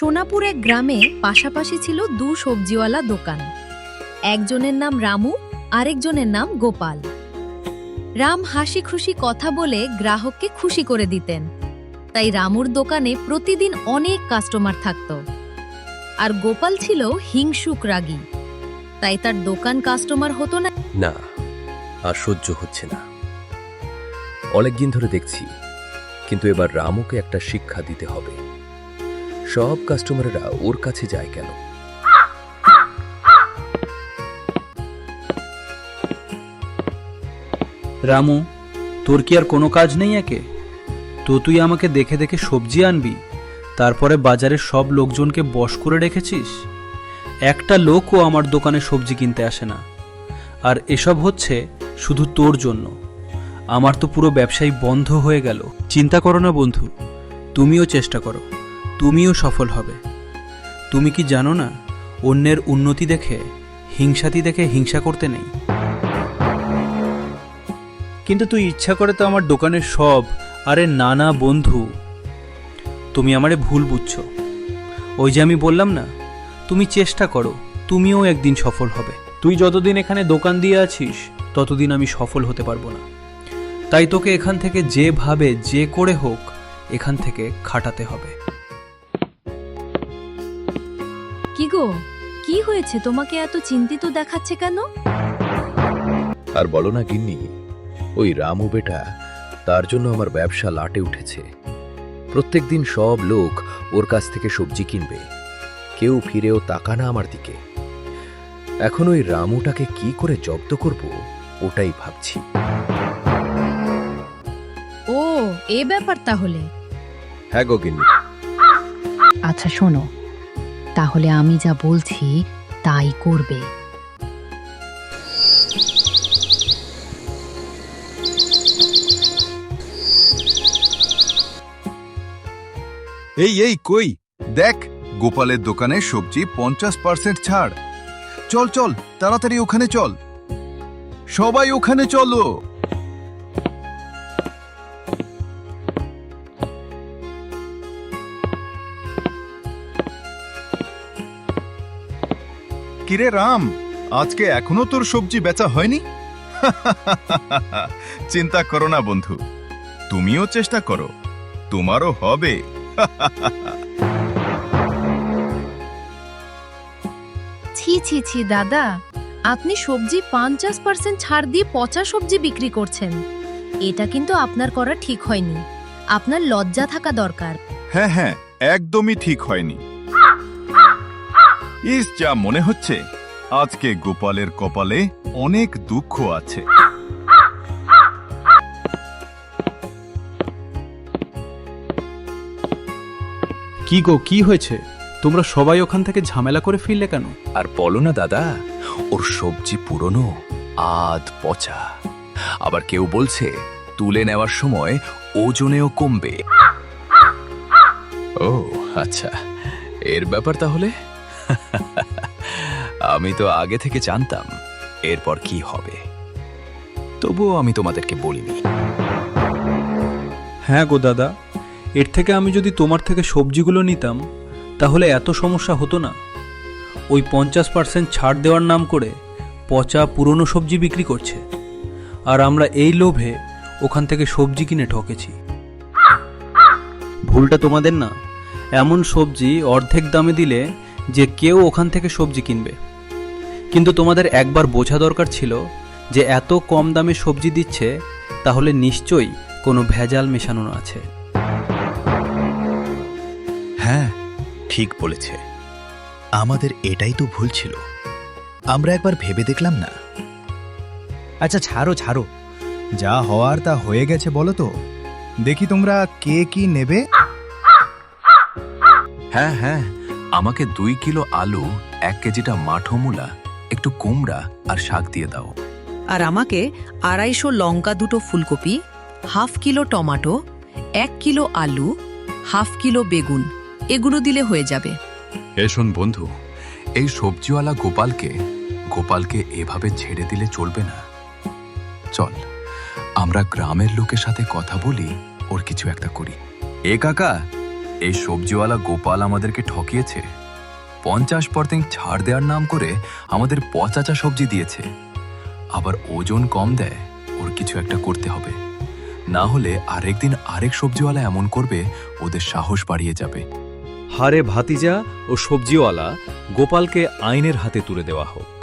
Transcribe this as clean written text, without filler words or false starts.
সোনাপুর এক গ্রামে পাশাপাশি ছিল দু সবজিওয়ালা দোকান। একজনের নাম রামু, আরেকজনের নাম গোপাল। রাম হাসি খুশি কথা বলে গ্রাহককে খুশি করে দিতেন, তাই রামুর দোকানে প্রতিদিন অনেক কাস্টমার থাকত। আর গোপাল ছিল হিংসুক রাগী, তাই তার দোকান কাস্টমার হতো না। না, আর সহ্য হচ্ছে না। অনেকদিন ধরে দেখছি, কিন্তু এবার রামুকে একটা শিক্ষা দিতে হবে। সব কাস্টমাররা ওর কাছে যায় কেন? রামু, তোর কি আর কোনো কাজ নেই? একে তো তুই আমাকে দেখে দেখে সবজি আনবি, তারপরে বাজারের সব লোকজনকে বশ করে রেখেছিস। একটা লোকও আমার দোকানে সবজি কিনতে আসে না, আর এসব হচ্ছে শুধু তোর জন্য। আমার তো পুরো ব্যবসায় বন্ধ হয়ে গেল। চিন্তা করো না বন্ধু, তুমিও চেষ্টা করো, তুমিও সফল হবে। তুমি কি জানো না, অন্যের উন্নতি দেখে হিংসা করতে নেই। কিন্তু তুই ইচ্ছা করে তো আমার দোকানের সব, আরে না বন্ধু, তুমি আমারে ভুল বুঝছো। ওই যে আমি বললাম না, তুমি চেষ্টা করো, তুমিও একদিন সফল হবে। তুই যতদিন এখানে দোকান দিয়ে আছিস ততদিন আমি সফল হতে পারবো না। তাই তোকে এখান থেকে যেভাবে যে করে হোক এখান থেকে খাটাতে হবে। কি গো, কি হয়েছে? তোমাকে এত চিন্তিত দেখাচ্ছে কেন? আর বলো না গিন্নি, ওই রামু বেটা, তার জন্য আমার ব্যবসা লাটে উঠেছে। প্রত্যেকদিন সব লোক ওর কাছ থেকে সবজি কিনবে, কেউ ফিরেও তাকা না আমার দিকে। এখন ওই রামুটাকে কি করে জব্দ করব, ওটাই ভাবছি। ও, এ ব্যাপার তাহলে। হ্যাঁ গো গিন্নি। আচ্ছা শোনো, তাহলে আমি যা বলছি তাই করবে। এই কই দেখ, গোপালের দোকানে সবজি 50% ছাড়। চল চল, তাড়াতাড়ি ওখানে চল, সবাই ওখানে চলো। কিরে রাম, আজকে এখনো তোর সবজি বেচা হয়নি? চিন্তা করো না বন্ধু, তুমিও চেষ্টা করো, তোমারও হবে। ছি ছি ছি দাদা, আপনি সবজি 50% ছাড় দিয়ে পচা সবজি বিক্রি করছেন। এটা কিন্তু আপনার করা ঠিক হয়নি। আপনার লজ্জা থাকা দরকার। হ্যাঁ, একদমই ঠিক হয়নি। যা মনে হচ্ছে আজকে গোপালের কপালে অনেক দুঃখ আছে। কি গো, কি হয়েছে? তোমরা সবাই ওখান থেকে ঝামেলা করে ফিরলে কেন? আর বলো না দাদা, ওর সবজি পুরনো, আধ পচা। আবার কেউ বলছে তুলে নেওয়ার সময় ওজনেও কমবে। ও আচ্ছা, এর ব্যাপার তাহলে। আমি তো আগে থেকে জানতাম এরপর কি হবে, তবুও আমি তোমাদেরকে বলিনি। হ্যাঁ গো দাদা, এর থেকে আমি যদি তোমার থেকে সবজিগুলো নিতাম তাহলে এত সমস্যা হতো না। ওই 50% ছাড় দেওয়ার নাম করে পচা পুরনো সবজি বিক্রি করছে, আর আমরা এই লোভে ওখান থেকে সবজি কিনে ঠকেছি। ভুলটা তোমাদের না। এমন সবজি অর্ধেক দামে দিলে যে কেউ ওখান থেকে সবজি কিনবে, কিন্তু তোমাদের একবার বোঝা দরকার ছিল যে এত কম দামে সবজি দিচ্ছে, তাহলে নিশ্চয়ই কোনো ভেজাল মেশানো আছে। হ্যাঁ, ঠিক বলেছে। আমাদের এটাই তো ভুল ছিল, আমরা একবার ভেবে দেখলাম না। আচ্ছা ছাড়ো, যা হওয়ার তা হয়ে গেছে। বলো তো দেখি, তোমরা কে কি নেবে? হ্যাঁ, আমাকে 2 কিলো আলু, 1 কেজিটা মাঠো মূলা, একটু কুমড়া আর শাক দিয়ে দাও। আর আমাকে 250 লঙ্কা, 2 ফুলকপি, হাফ কিলো টমাটো, 1 কিলো আলু, হাফ কিলো বেগুন, এগুলো দিলে হয়ে যাবে। শোন বন্ধু, এই সবজিওয়ালা গোপালকে এভাবে ছেড়ে দিলে চলবে না। চল, আমরা গ্রামের লোকের সাথে কথা বলি, ওর কিছু একটা করি। এ কাকা, এই সবজিওয়ালা গোপাল আমাদেরকে ঠকিয়েছে। 50% ছাড় দেওয়ার নাম করে আমাদের পচাচা সবজি দিয়েছে, আবার ওজন কম দেয়। ওর কিছু একটা করতে হবে, না হলে আরেকদিন আরেক সবজিওয়ালা এমন করবে, ওদের সাহস বাড়িয়ে যাবে। হারে ভাতিজা ও সবজিওয়ালা গোপালকে আইনের হাতে তুলে দেওয়া হোক।